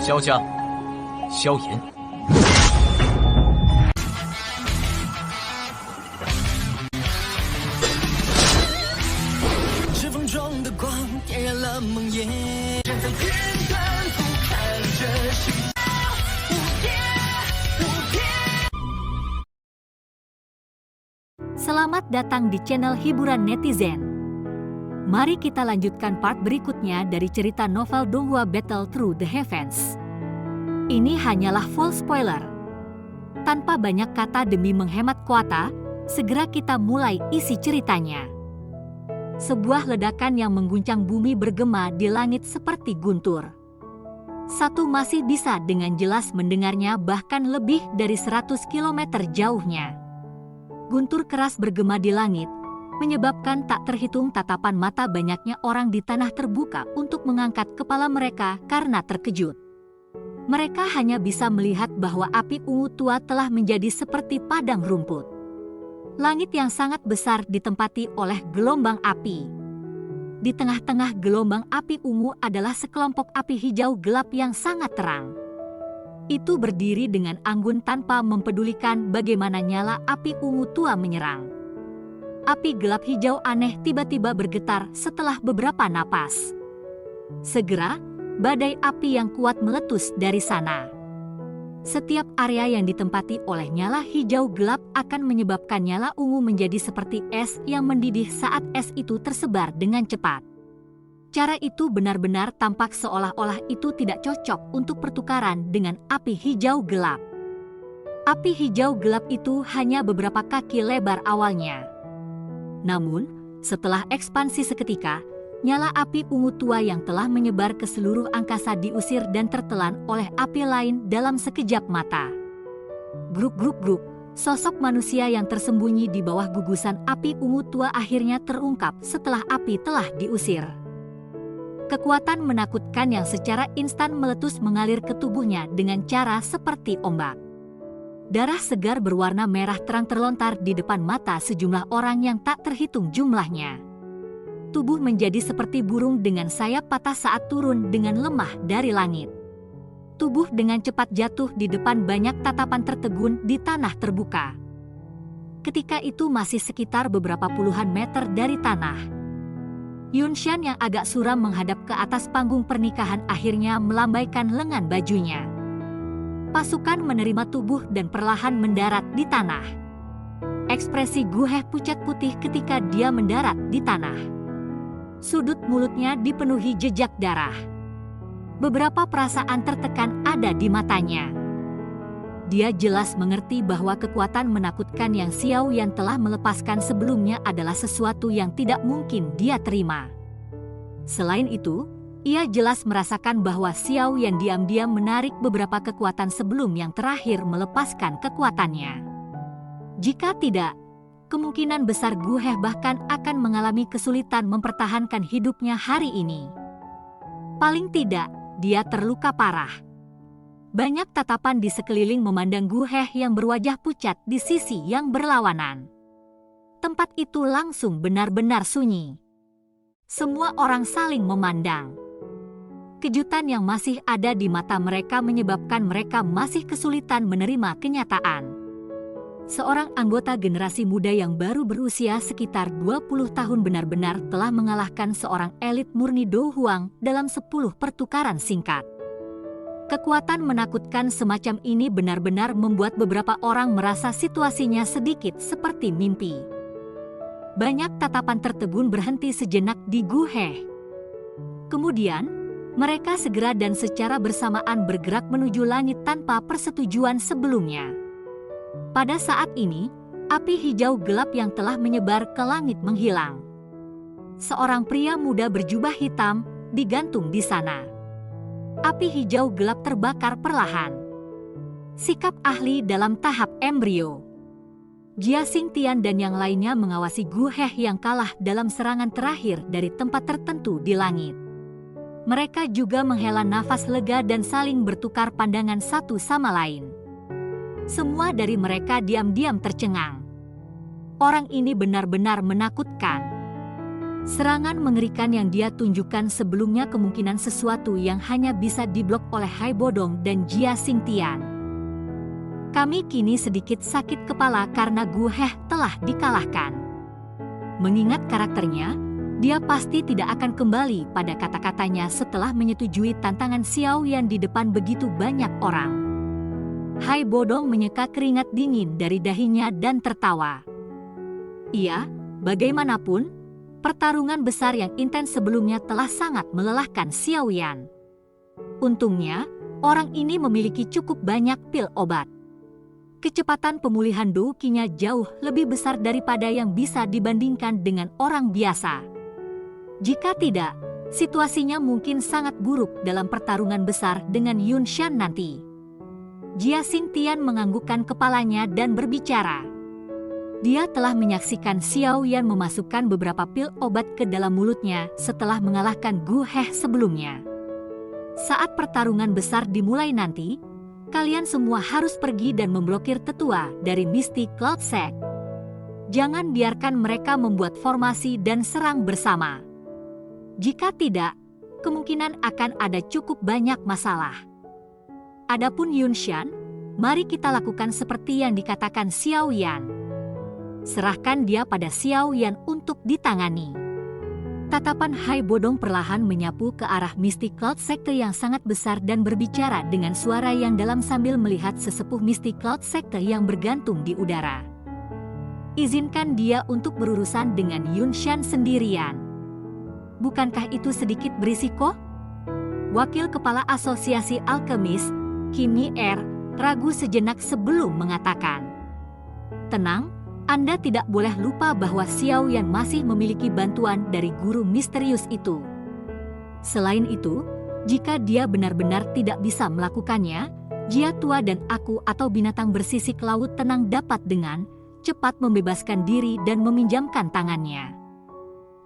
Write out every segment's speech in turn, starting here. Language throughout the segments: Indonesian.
萧家、萧炎。指缝中的光点燃了梦魇，站在天端俯瞰着世界无边无边。 Selamat datang di channel hiburan netizen. Mari kita lanjutkan part berikutnya dari cerita novel Donghua Battle Through the Heavens. Ini hanyalah full spoiler. Tanpa banyak kata demi menghemat kuota, segera kita mulai isi ceritanya. Sebuah ledakan yang mengguncang bumi bergema di langit seperti guntur. Satu masih bisa dengan jelas mendengarnya bahkan lebih dari 100 km jauhnya. Guntur keras bergema di langit, menyebabkan tak terhitung tatapan mata banyaknya orang di tanah terbuka untuk mengangkat kepala mereka karena terkejut. Mereka hanya bisa melihat bahwa api ungu tua telah menjadi seperti padang rumput. Langit yang sangat besar ditempati oleh gelombang api. Di tengah-tengah gelombang api ungu adalah sekelompok api hijau gelap yang sangat terang. Itu berdiri dengan anggun tanpa mempedulikan bagaimana nyala api ungu tua menyerang. Api gelap hijau aneh tiba-tiba bergetar setelah beberapa napas. Segera, badai api yang kuat meletus dari sana. Setiap area yang ditempati oleh nyala hijau gelap akan menyebabkan nyala ungu menjadi seperti es yang mendidih saat es itu tersebar dengan cepat. Cara itu benar-benar tampak seolah-olah itu tidak cocok untuk pertukaran dengan api hijau gelap. Api hijau gelap itu hanya beberapa kaki lebar awalnya. Namun, setelah ekspansi seketika, nyala api ungu tua yang telah menyebar ke seluruh angkasa diusir dan tertelan oleh api lain dalam sekejap mata. Gruk-gruk-gruk, sosok manusia yang tersembunyi di bawah gugusan api ungu tua akhirnya terungkap setelah api telah diusir. Kekuatan menakutkan yang secara instan meletus mengalir ke tubuhnya dengan cara seperti ombak. Darah segar berwarna merah terang terlontar di depan mata sejumlah orang yang tak terhitung jumlahnya. Tubuh menjadi seperti burung dengan sayap patah saat turun dengan lemah dari langit. Tubuh dengan cepat jatuh di depan banyak tatapan tertegun di tanah terbuka. Ketika itu masih sekitar beberapa puluhan meter dari tanah. Yunshan yang agak suram menghadap ke atas panggung pernikahan akhirnya melambaikan lengan bajunya. Pasukan menerima tubuh dan perlahan mendarat di tanah. Ekspresi Gu He pucat putih ketika dia mendarat di tanah. Sudut mulutnya dipenuhi jejak darah. Beberapa perasaan tertekan ada di matanya. Dia jelas mengerti bahwa kekuatan menakutkan yang Xiao Yan telah melepaskan sebelumnya adalah sesuatu yang tidak mungkin dia terima. Selain itu, ia jelas merasakan bahwa Xiao Yan diam-diam menarik beberapa kekuatan sebelum yang terakhir melepaskan kekuatannya. Jika tidak, kemungkinan besar Gu He bahkan akan mengalami kesulitan mempertahankan hidupnya hari ini. Paling tidak, dia terluka parah. Banyak tatapan di sekeliling memandang Gu He yang berwajah pucat di sisi yang berlawanan. Tempat itu langsung benar-benar sunyi. Semua orang saling memandang. Kejutan yang masih ada di mata mereka menyebabkan mereka masih kesulitan menerima kenyataan. Seorang anggota generasi muda yang baru berusia sekitar 20 tahun benar-benar telah mengalahkan seorang elit murni Do Huang dalam 10 pertukaran singkat. Kekuatan menakutkan semacam ini benar-benar membuat beberapa orang merasa situasinya sedikit seperti mimpi. Banyak tatapan tertegun berhenti sejenak di Gu He. Kemudian, mereka segera dan secara bersamaan bergerak menuju langit tanpa persetujuan sebelumnya. Pada saat ini, api hijau gelap yang telah menyebar ke langit menghilang. Seorang pria muda berjubah hitam digantung di sana. Api hijau gelap terbakar perlahan. Sikap ahli dalam tahap embrio. Jia Xingtian dan yang lainnya mengawasi Gu He yang kalah dalam serangan terakhir dari tempat tertentu di langit. Mereka juga menghela nafas lega dan saling bertukar pandangan satu sama lain. Semua dari mereka diam-diam tercengang. Orang ini benar-benar menakutkan. Serangan mengerikan yang dia tunjukkan sebelumnya kemungkinan sesuatu yang hanya bisa diblok oleh Hai Bodong dan Jia Xingtian. Kami kini sedikit sakit kepala karena Gu He telah dikalahkan. Mengingat karakternya, dia pasti tidak akan kembali pada kata-katanya setelah menyetujui tantangan Xiao Yan di depan begitu banyak orang. Hai Bodong menyeka keringat dingin dari dahinya dan tertawa. Iya, bagaimanapun, pertarungan besar yang intens sebelumnya telah sangat melelahkan Xiao Yan. Untungnya, orang ini memiliki cukup banyak pil obat. Kecepatan pemulihan Douqinya jauh lebih besar daripada yang bisa dibandingkan dengan orang biasa. Jika tidak, situasinya mungkin sangat buruk dalam pertarungan besar dengan Yun Shan nanti. Jia Xingtian menganggukkan kepalanya dan berbicara. Dia telah menyaksikan Xiao Yan memasukkan beberapa pil obat ke dalam mulutnya setelah mengalahkan Gu He sebelumnya. Saat pertarungan besar dimulai nanti, kalian semua harus pergi dan memblokir tetua dari Misty Cloud Sect. Jangan biarkan mereka membuat formasi dan serang bersama. Jika tidak, kemungkinan akan ada cukup banyak masalah. Adapun Yun Shan, mari kita lakukan seperti yang dikatakan Xiao Yan. Serahkan dia pada Xiao Yan untuk ditangani. Tatapan Hai Bodong perlahan menyapu ke arah Misty Cloud Sekte yang sangat besar dan berbicara dengan suara yang dalam sambil melihat sesepuh Misty Cloud Sekte yang bergantung di udara. Izinkan dia untuk berurusan dengan Yun Shan sendirian. Bukankah itu sedikit berisiko? Wakil Kepala Asosiasi Alkemis, Kim Yi-er, ragu sejenak sebelum mengatakan, "Tenang, Anda tidak boleh lupa bahwa Xiao Yan masih memiliki bantuan dari guru misterius itu. Selain itu, jika dia benar-benar tidak bisa melakukannya, Jia Tua dan aku atau binatang bersisik laut tenang dapat dengan cepat membebaskan diri dan meminjamkan tangannya.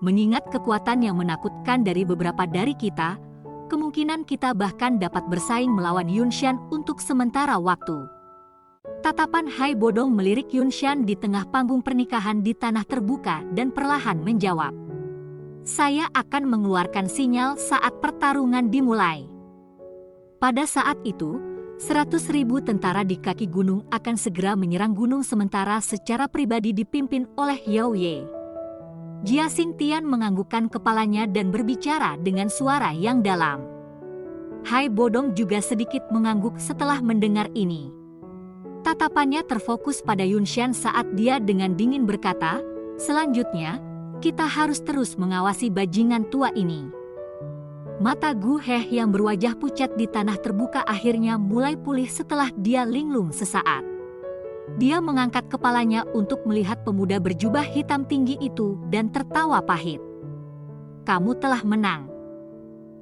Mengingat kekuatan yang menakutkan dari beberapa dari kita, kemungkinan kita bahkan dapat bersaing melawan Yun Shan untuk sementara waktu." Tatapan Hai Bodong melirik Yun Shan di tengah panggung pernikahan di tanah terbuka dan perlahan menjawab, "Saya akan mengeluarkan sinyal saat pertarungan dimulai." Pada saat itu, 100.000 tentara di kaki gunung akan segera menyerang gunung sementara secara pribadi dipimpin oleh Yao Ye. Jia Xingtian menganggukkan kepalanya dan berbicara dengan suara yang dalam. Hai Bodong juga sedikit mengangguk setelah mendengar ini. Tatapannya terfokus pada Yun Shan saat dia dengan dingin berkata, "Selanjutnya, kita harus terus mengawasi bajingan tua ini." Mata Gu He yang berwajah pucat di tanah terbuka akhirnya mulai pulih setelah dia linglung sesaat. Dia mengangkat kepalanya untuk melihat pemuda berjubah hitam tinggi itu dan tertawa pahit. "Kamu telah menang."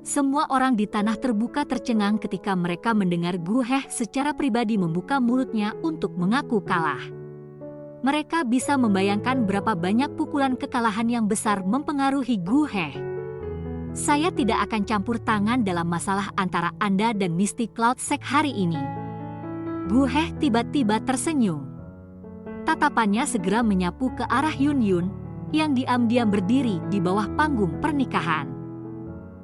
Semua orang di tanah terbuka tercengang ketika mereka mendengar Gu He secara pribadi membuka mulutnya untuk mengaku kalah. Mereka bisa membayangkan berapa banyak pukulan kekalahan yang besar mempengaruhi Gu He. "Saya tidak akan campur tangan dalam masalah antara Anda dan Misty Cloud Sect hari ini." Gu He tiba-tiba tersenyum. Tatapannya segera menyapu ke arah Yun Yun, yang diam-diam berdiri di bawah panggung pernikahan.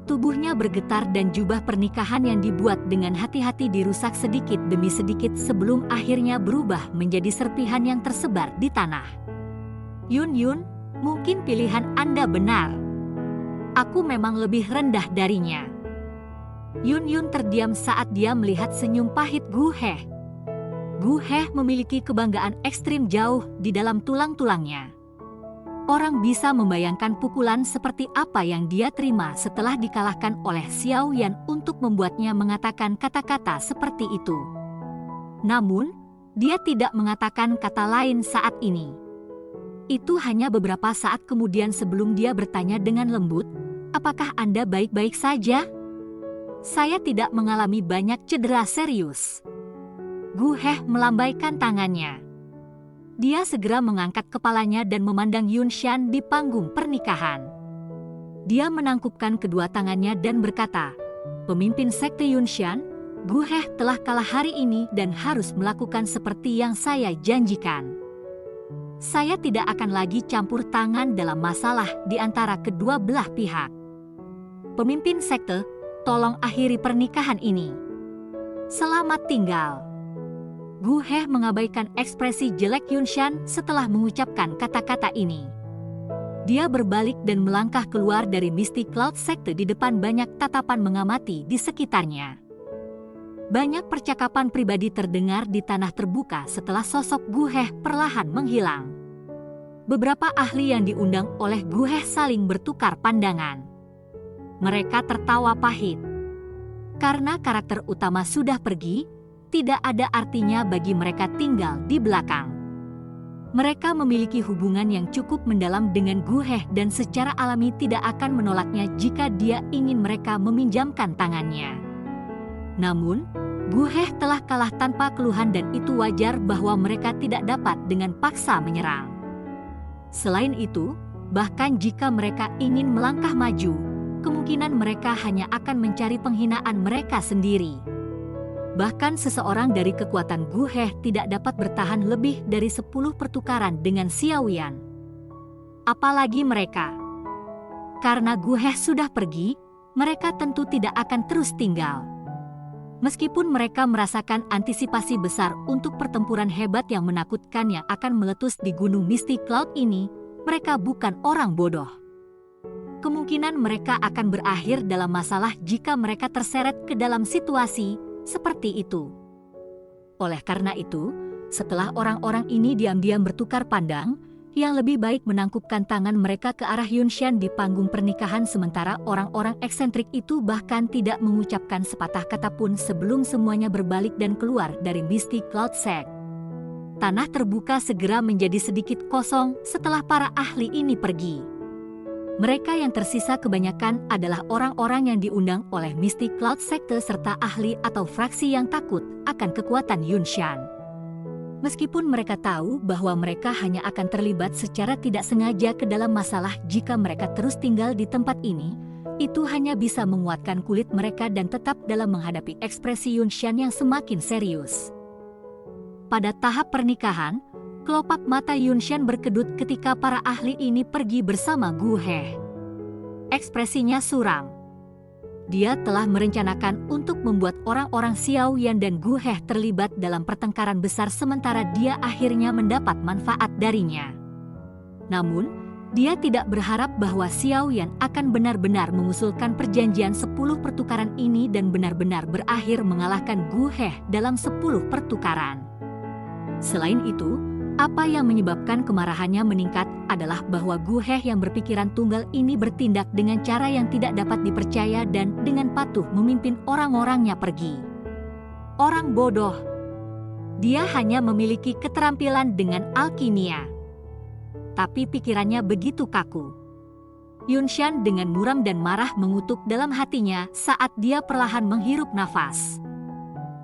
Tubuhnya bergetar dan jubah pernikahan yang dibuat dengan hati-hati dirusak sedikit demi sedikit sebelum akhirnya berubah menjadi serpihan yang tersebar di tanah. "Yun Yun, mungkin pilihan Anda benar. Aku memang lebih rendah darinya." Yun Yun terdiam saat dia melihat senyum pahit Gu He. Gu He memiliki kebanggaan ekstrim jauh di dalam tulang-tulangnya. Orang bisa membayangkan pukulan seperti apa yang dia terima setelah dikalahkan oleh Xiao Yan untuk membuatnya mengatakan kata-kata seperti itu. Namun, dia tidak mengatakan kata lain saat ini. Itu hanya beberapa saat kemudian sebelum dia bertanya dengan lembut, "Apakah Anda baik-baik saja?" "Saya tidak mengalami banyak cedera serius." Gu He melambaikan tangannya. Dia segera mengangkat kepalanya dan memandang Yun Shan di panggung pernikahan. Dia menangkupkan kedua tangannya dan berkata, "Pemimpin sekte Yun Shan, Gu He telah kalah hari ini dan harus melakukan seperti yang saya janjikan." Saya tidak akan lagi campur tangan dalam masalah di antara kedua belah pihak. Pemimpin sekte, tolong akhiri pernikahan ini. Selamat tinggal. Gu He mengabaikan ekspresi jelek Yunshan setelah mengucapkan kata-kata ini. Dia berbalik dan melangkah keluar dari Mystic Cloud sekte di depan banyak tatapan mengamati di sekitarnya. Banyak percakapan pribadi terdengar di tanah terbuka setelah sosok Gu He perlahan menghilang. Beberapa ahli yang diundang oleh Gu He saling bertukar pandangan. Mereka tertawa pahit. Karena karakter utama sudah pergi, tidak ada artinya bagi mereka tinggal di belakang. Mereka memiliki hubungan yang cukup mendalam dengan Gu He dan secara alami tidak akan menolaknya jika dia ingin mereka meminjamkan tangannya. Namun, Gu He telah kalah tanpa keluhan dan itu wajar bahwa mereka tidak dapat dengan paksa menyerang. Selain itu, bahkan jika mereka ingin melangkah maju, kemungkinan mereka hanya akan mencari penghinaan mereka sendiri. Bahkan seseorang dari kekuatan Gu He tidak dapat bertahan lebih dari 10 pertukaran dengan Xiaoyan. Apalagi mereka. Karena Gu He sudah pergi, mereka tentu tidak akan terus tinggal. Meskipun mereka merasakan antisipasi besar untuk pertempuran hebat yang menakutkan yang akan meletus di Gunung Mystic Cloud ini, mereka bukan orang bodoh. Kemungkinan mereka akan berakhir dalam masalah jika mereka terseret ke dalam situasi seperti itu. Oleh karena itu, setelah orang-orang ini diam-diam bertukar pandang, yang lebih baik menangkupkan tangan mereka ke arah Yunshan di panggung pernikahan sementara orang-orang eksentrik itu bahkan tidak mengucapkan sepatah kata pun sebelum semuanya berbalik dan keluar dari Mystic Cloud Sect. Tanah terbuka segera menjadi sedikit kosong setelah para ahli ini pergi. Mereka yang tersisa kebanyakan adalah orang-orang yang diundang oleh Mystic Cloud Sekte serta ahli atau fraksi yang takut akan kekuatan Yunshan. Meskipun mereka tahu bahwa mereka hanya akan terlibat secara tidak sengaja ke dalam masalah jika mereka terus tinggal di tempat ini, itu hanya bisa menguatkan kulit mereka dan tetap dalam menghadapi ekspresi Yunshan yang semakin serius. Pada tahap pernikahan, kelopak mata Yunshan berkedut ketika para ahli ini pergi bersama Gu He. Ekspresinya suram. Dia telah merencanakan untuk membuat orang-orang Xiaoyan dan Gu He terlibat dalam pertengkaran besar sementara dia akhirnya mendapat manfaat darinya. Namun, dia tidak berharap bahwa Xiaoyan akan benar-benar mengusulkan perjanjian 10 pertukaran ini dan benar-benar berakhir mengalahkan Gu He dalam 10 pertukaran. Selain itu, apa yang menyebabkan kemarahannya meningkat adalah bahwa Gu He yang berpikiran tunggal ini bertindak dengan cara yang tidak dapat dipercaya dan dengan patuh memimpin orang-orangnya pergi. Orang bodoh. Dia hanya memiliki keterampilan dengan alkimia. Tapi pikirannya begitu kaku. Yunshan dengan muram dan marah mengutuk dalam hatinya saat dia perlahan menghirup nafas.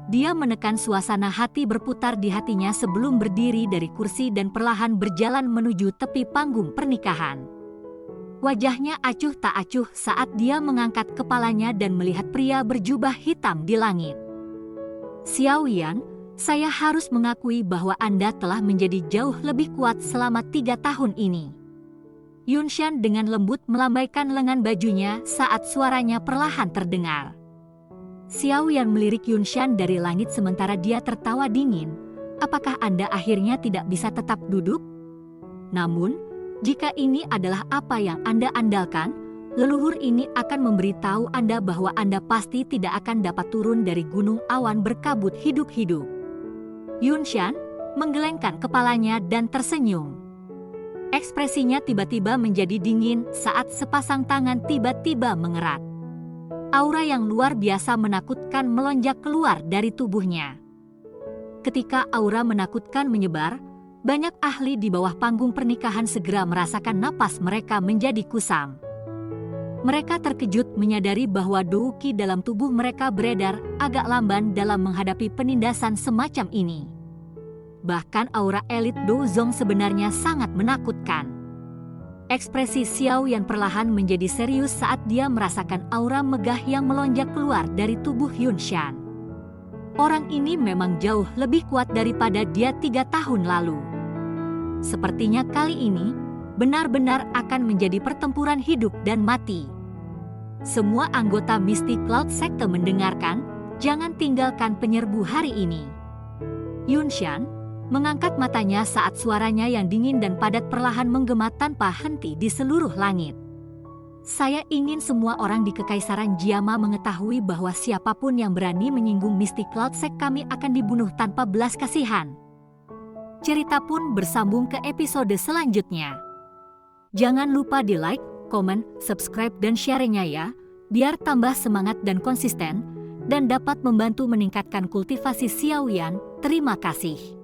Dia menekan suasana hati berputar di hatinya sebelum berdiri dari kursi dan perlahan berjalan menuju tepi panggung pernikahan. Wajahnya acuh tak acuh saat dia mengangkat kepalanya dan melihat pria berjubah hitam di langit. Xiaoyan, saya harus mengakui bahwa Anda telah menjadi jauh lebih kuat selama 3 tahun ini. Yunshan dengan lembut melambaikan lengan bajunya saat suaranya perlahan terdengar. Xiaoyan melirik Yunshan dari langit sementara dia tertawa dingin. Apakah Anda akhirnya tidak bisa tetap duduk? Namun, jika ini adalah apa yang Anda andalkan, leluhur ini akan memberitahu Anda bahwa Anda pasti tidak akan dapat turun dari gunung awan berkabut hidup-hidup. Yunshan menggelengkan kepalanya dan tersenyum. Ekspresinya tiba-tiba menjadi dingin saat sepasang tangan tiba-tiba mengerat. Aura yang luar biasa menakutkan melonjak keluar dari tubuhnya. Ketika aura menakutkan menyebar, banyak ahli di bawah panggung pernikahan segera merasakan napas mereka menjadi kusam. Mereka terkejut menyadari bahwa dou qi dalam tubuh mereka beredar agak lamban dalam menghadapi penindasan semacam ini. Bahkan aura elit Dou Zong sebenarnya sangat menakutkan. Ekspresi Xiaoyan perlahan menjadi serius saat dia merasakan aura megah yang melonjak keluar dari tubuh Yunshan. Orang ini memang jauh lebih kuat daripada dia 3 tahun lalu. Sepertinya kali ini benar-benar akan menjadi pertempuran hidup dan mati. Semua anggota Mystic Cloud Sekte mendengarkan, jangan tinggalkan penyerbu hari ini. Yunshan mengangkat matanya saat suaranya yang dingin dan padat perlahan menggema tanpa henti di seluruh langit. Saya ingin semua orang di Kekaisaran Jiama mengetahui bahwa siapapun yang berani menyinggung Mystic Cloud Sect kami akan dibunuh tanpa belas kasihan. Cerita pun bersambung ke episode selanjutnya. Jangan lupa di like, komen, subscribe dan share-nya ya, biar tambah semangat dan konsisten, dan dapat membantu meningkatkan kultivasi Xiaoyan. Terima kasih.